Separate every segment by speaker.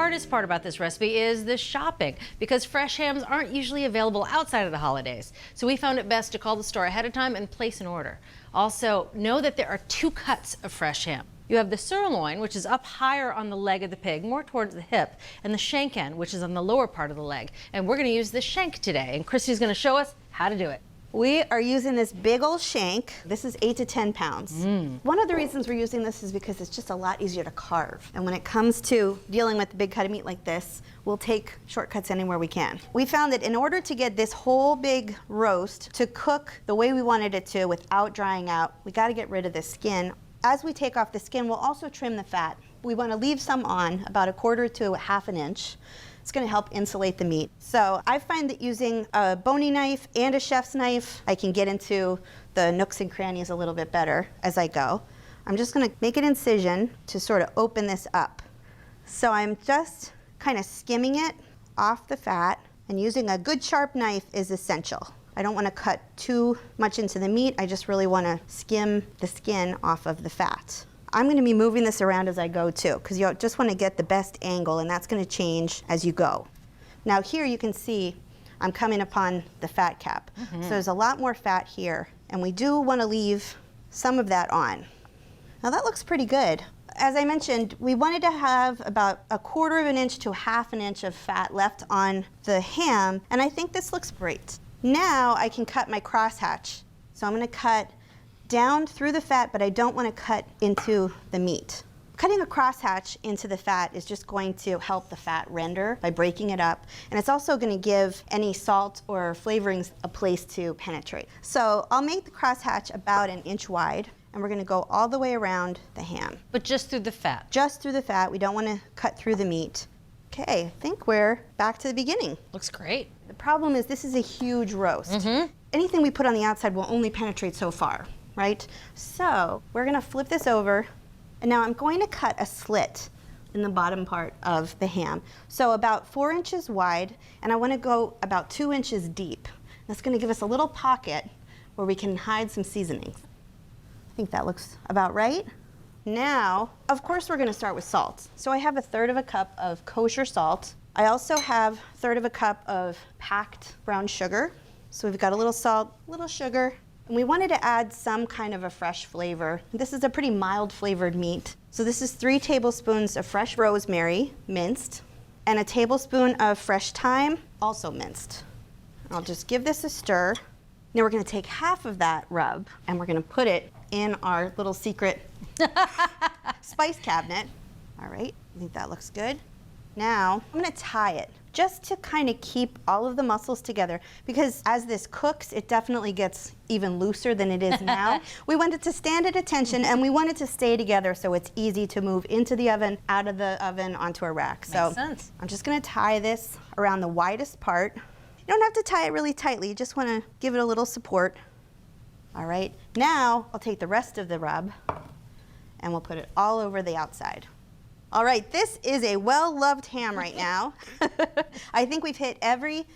Speaker 1: hardest part about this recipe is the shopping, because fresh hams aren't usually available outside of the holidays. So we found it best to call the store ahead of time and place an order. Also, know that there are 2 cuts of fresh ham. You have the sirloin, which is up higher on the leg of the pig, more towards the hip, and the shank end, which is on the lower part of the leg. And we're going to use the shank today, and Christie's going to show us how to do it.
Speaker 2: We are using this big old shank. This is 8 to 10 pounds. One of the reasons we're using this is because it's just a lot easier to carve. And when it comes to dealing with a big cut of meat like this, we'll take shortcuts anywhere we can. We found that in order to get this whole big roast to cook the way we wanted it to without drying out, we got to get rid of the skin. As we take off the skin, we'll also trim the fat. We want to leave some on, about 1/4 to 1/2 inch. It's going to help insulate the meat. So I find that using a bony knife and a chef's knife, I can get into the nooks and crannies a little bit better as I go. I'm just going to make an incision to sort of open this up. So I'm just kind of skimming it off the fat, and using a good sharp knife is essential. I don't want to cut too much into the meat. I just really want to skim the skin off of the fat. I'm going to be moving this around as I go too, because you just want to get the best angle, and that's going to change as you go. Now here you can see I'm coming upon the fat cap. So there's a lot more fat here, and we do want to leave some of that on. Now that looks pretty good. As I mentioned, we wanted to have about 1/4 inch to 1/2 inch of fat left on the ham, and I think this looks great. Now I can cut my crosshatch. So I'm going to cut down through the fat, but I don't want to cut into the meat. Cutting a crosshatch into the fat is just going to help the fat render by breaking it up, and it's also going to give any salt or flavorings a place to penetrate. So I'll make the crosshatch about 1 inch wide, and we're going to go all the way around the ham.
Speaker 1: But just through the fat?
Speaker 2: Just through the fat. We don't want to cut through the meat. Okay, I think we're back to the beginning.
Speaker 1: Looks great.
Speaker 2: The problem is this is a huge roast. Anything we put on the outside will only penetrate so far, right? So we're going to flip this over, and now I'm going to cut a slit in the bottom part of the ham. So about 4 inches wide, and I want to go about 2 inches deep. That's going to give us a little pocket where we can hide some seasonings. I think that looks about right. Now, of course, we're going to start with salt. So I have 1/3 cup of kosher salt. I also have 1/3 cup of packed brown sugar. So we've got a little salt, a little sugar, and we wanted to add some kind of a fresh flavor. This is a pretty mild flavored meat. So this is 3 tablespoons of fresh rosemary, minced, and a tablespoon of fresh thyme, also minced. I'll just give this a stir. Now we're going to take half of that rub, and we're going to put it in our little secret spice cabinet. All right, I think that looks good. Now I'm going to tie it just to kind of keep all of the muscles together, because as this cooks, it definitely gets even looser than it is now. We want it to stand at attention, and we want it to stay together so it's easy to move into the oven, out of the oven, onto a rack.
Speaker 1: Makes sense.
Speaker 2: I'm just going to tie this around the widest part. You don't have to tie it really tightly, you just want to give it a little support. All right, now I'll take the rest of the rub and we'll put it all over the outside. All right, this is a well-loved ham right now. I think we've hit every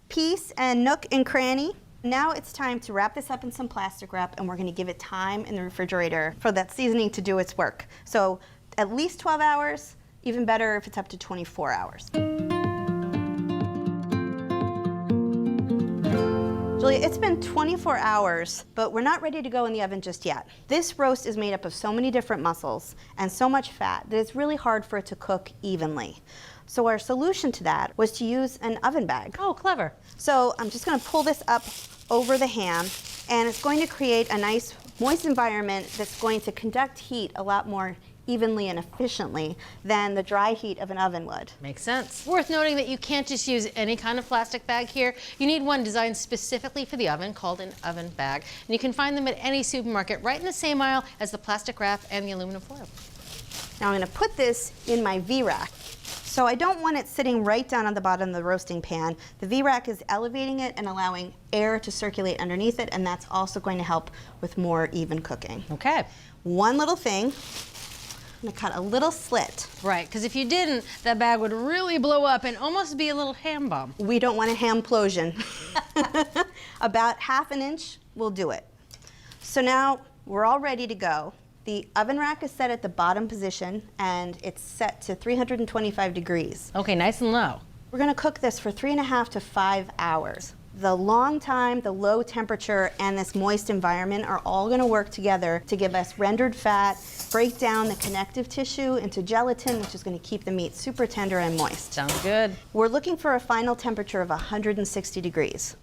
Speaker 2: piece and nook and cranny. Now it's time to wrap this up in some plastic wrap, and we're going to give it time in the refrigerator for that seasoning to do its work. So at least 12 hours, even better if it's up to 24 hours. Julia, it's been 24 hours, but we're not ready to go in the oven just yet. This roast is made up of so many different muscles and so much fat that it's really hard for it to cook evenly. So our solution to that was to use an oven bag.
Speaker 1: Oh, clever.
Speaker 2: So I'm just going to pull this up over the ham, and it's going to create a nice moist environment that's going to conduct heat a lot more evenly and efficiently than the dry heat of an oven would.
Speaker 1: Makes sense. Worth noting that you can't just use any kind of plastic bag here. You need one designed specifically for the oven called an oven bag. And you can find them at any supermarket right in the same aisle as the plastic wrap and the aluminum foil.
Speaker 2: Now I'm going to put this in my V-rack. So I don't want it sitting right down on the bottom of the roasting pan. The V-rack is elevating it and allowing air to circulate underneath it, and that's also going to help with more even cooking.
Speaker 1: Okay.
Speaker 2: One little thing. I'm going to cut a little slit.
Speaker 1: Right, because if you didn't, that bag would really blow up and almost be a little ham bomb.
Speaker 2: We don't want a ham-plosion. About 1/2 inch will do it. So now we're all ready to go. The oven rack is set at the bottom position, and it's set to 325 degrees.
Speaker 1: Okay, nice and low.
Speaker 2: We're gonna cook this for 3.5 to 5 hours. The long time, the low temperature, and this moist environment are all gonna work together to give us rendered fat, break down the connective tissue into gelatin, which is gonna keep the meat super tender and moist.
Speaker 1: Sounds good.
Speaker 2: We're looking for a final temperature of 160 degrees.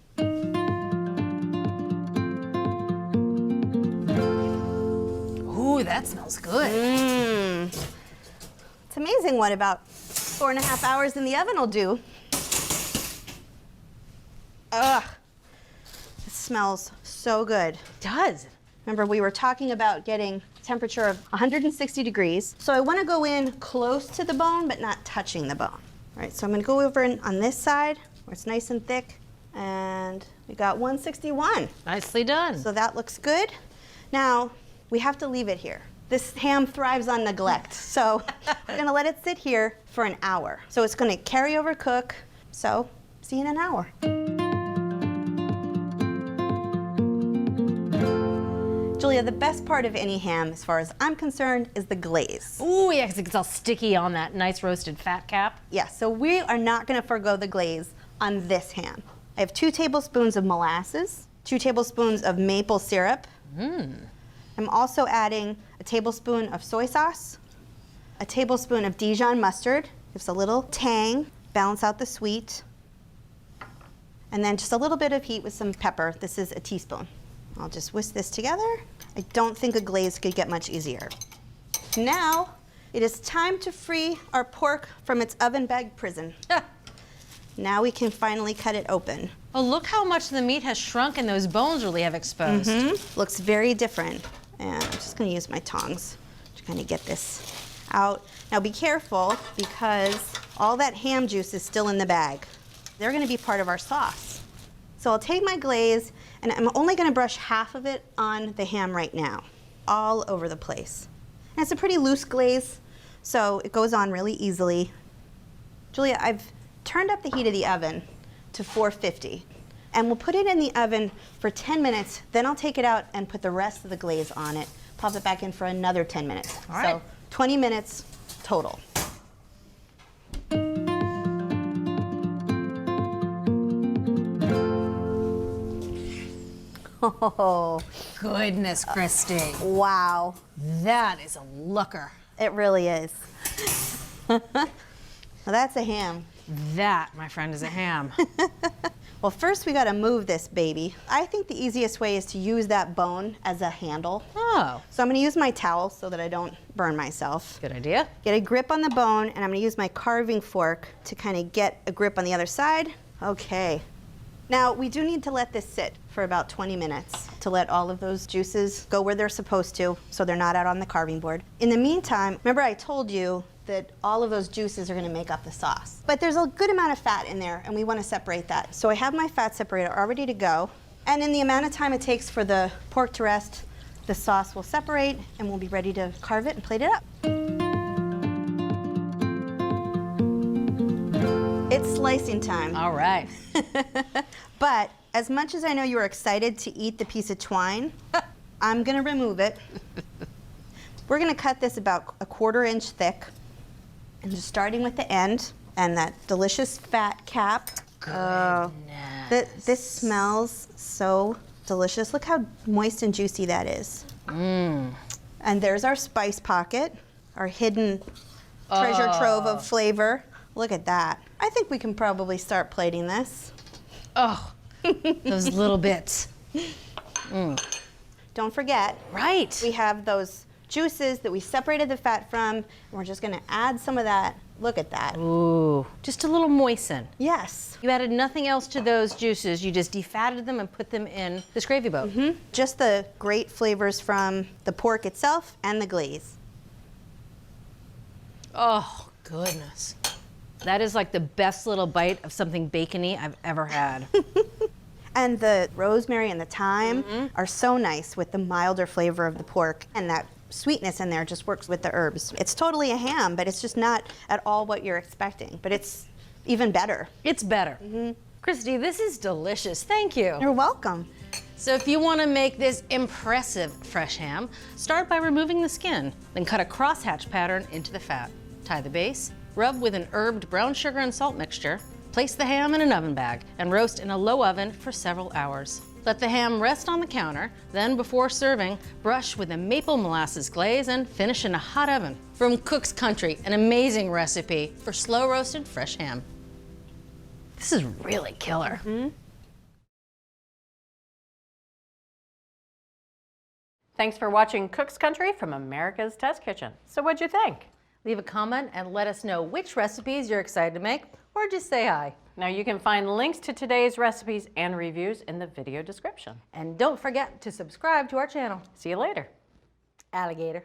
Speaker 1: Ooh, that smells good.
Speaker 2: It's amazing what about 4.5 hours in the oven will do. Ugh, it smells so good.
Speaker 1: It does.
Speaker 2: Remember, we were talking about getting temperature of 160 degrees. So I want to go in close to the bone, but not touching the bone. All right, so I'm going to go over on this side where it's nice and thick, and we got 161.
Speaker 1: Nicely done.
Speaker 2: So that looks good. Now, we have to leave it here. This ham thrives on neglect, so we're going to let it sit here for an hour. So it's going to carry over cook. So see you in an hour. Julia, the best part of any ham, as far as I'm concerned, is the glaze.
Speaker 1: Ooh, yeah, 'cause it gets all sticky on that nice roasted fat cap.
Speaker 2: Yeah, so we are not going to forgo the glaze on this ham. I have 2 tablespoons of molasses, 2 tablespoons of maple syrup. I'm also adding a tablespoon of soy sauce, a tablespoon of Dijon mustard, gives a little tang, balance out the sweet, and then just a little bit of heat with some pepper. This is a teaspoon. I'll just whisk this together. I don't think a glaze could get much easier. Now, it is time to free our pork from its oven bag prison. Now we can finally cut it open.
Speaker 1: Oh, look how much the meat has shrunk and those bones really have exposed.
Speaker 2: Looks very different. And I'm just gonna use my tongs to kind of get this out. Now be careful because all that ham juice is still in the bag. They're gonna be part of our sauce. So I'll take my glaze and I'm only gonna brush half of it on the ham right now, all over the place. And it's a pretty loose glaze, so it goes on really easily. Julia, I've turned up the heat of the oven to 450. And we'll put it in the oven for 10 minutes, then I'll take it out and put the rest of the glaze on it, pop it back in for another 10 minutes.
Speaker 1: All right.
Speaker 2: So 20 minutes total. Oh,
Speaker 1: Goodness, Christie.
Speaker 2: wow.
Speaker 1: That is a looker.
Speaker 2: It really is. Well, that's a ham.
Speaker 1: That, my friend, is a ham.
Speaker 2: Well, first we gotta move this baby. I think the easiest way is to use that bone as a handle.
Speaker 1: Oh,
Speaker 2: So I'm gonna use my towel so that I don't burn myself.
Speaker 1: good idea.
Speaker 2: Get a grip on the bone, and I'm gonna use my carving fork to kind of get a grip on the other side. Okay. Now, we do need to let this sit for about 20 minutes to let all of those juices go where they're supposed to, so they're not out on the carving board. In the meantime, remember I told you that all of those juices are gonna make up the sauce. But there's a good amount of fat in there, and we wanna separate that. So I have my fat separator all ready to go. And in the amount of time it takes for the pork to rest, the sauce will separate, and we'll be ready to carve it and plate it up. It's slicing time.
Speaker 1: All right.
Speaker 2: But as much as I know you were excited to eat the piece of twine, I'm gonna remove it. We're gonna cut this about a 1/4 inch thick, and just starting with the end and that delicious fat cap. Oh, this smells so delicious. Look how moist and juicy that is. And there's our spice pocket, our hidden treasure trove of flavor. Look at that. I think we can probably start plating this.
Speaker 1: Oh, those little bits.
Speaker 2: Don't forget,
Speaker 1: Right.
Speaker 2: we have those juices that we separated the fat from, and we're just gonna add some of that. Look at that.
Speaker 1: Ooh, just a little moisten.
Speaker 2: Yes.
Speaker 1: You added nothing else to those juices. You just defatted them and put them in this gravy boat.
Speaker 2: Just the great flavors from the pork itself and the glaze.
Speaker 1: Oh, goodness. That is like the best little bite of something bacony I've ever had.
Speaker 2: And the rosemary and the thyme are so nice with the milder flavor of the pork, and that sweetness in there just works with the herbs. It's totally a ham, but it's just not at all what you're expecting, but it's even better.
Speaker 1: It's better. Christie, this is delicious. Thank you.
Speaker 2: You're welcome.
Speaker 1: So if you want to make this impressive fresh ham, start by removing the skin, then cut a crosshatch pattern into the fat. Tie the base, rub with an herbed brown sugar and salt mixture, place the ham in an oven bag, and roast in a low oven for several hours. Let the ham rest on the counter, then before serving, brush with a maple molasses glaze and finish in a hot oven. From Cook's Country, an amazing recipe for slow roasted fresh ham. This is really killer.
Speaker 3: Thanks for watching Cook's Country from America's Test Kitchen. So what'd you think?
Speaker 1: Leave a comment and let us know which recipes you're excited to make, or just say hi.
Speaker 3: Now you can find links to today's recipes and reviews in the video description.
Speaker 1: And don't forget to subscribe to our channel.
Speaker 3: See you later.
Speaker 1: Alligator.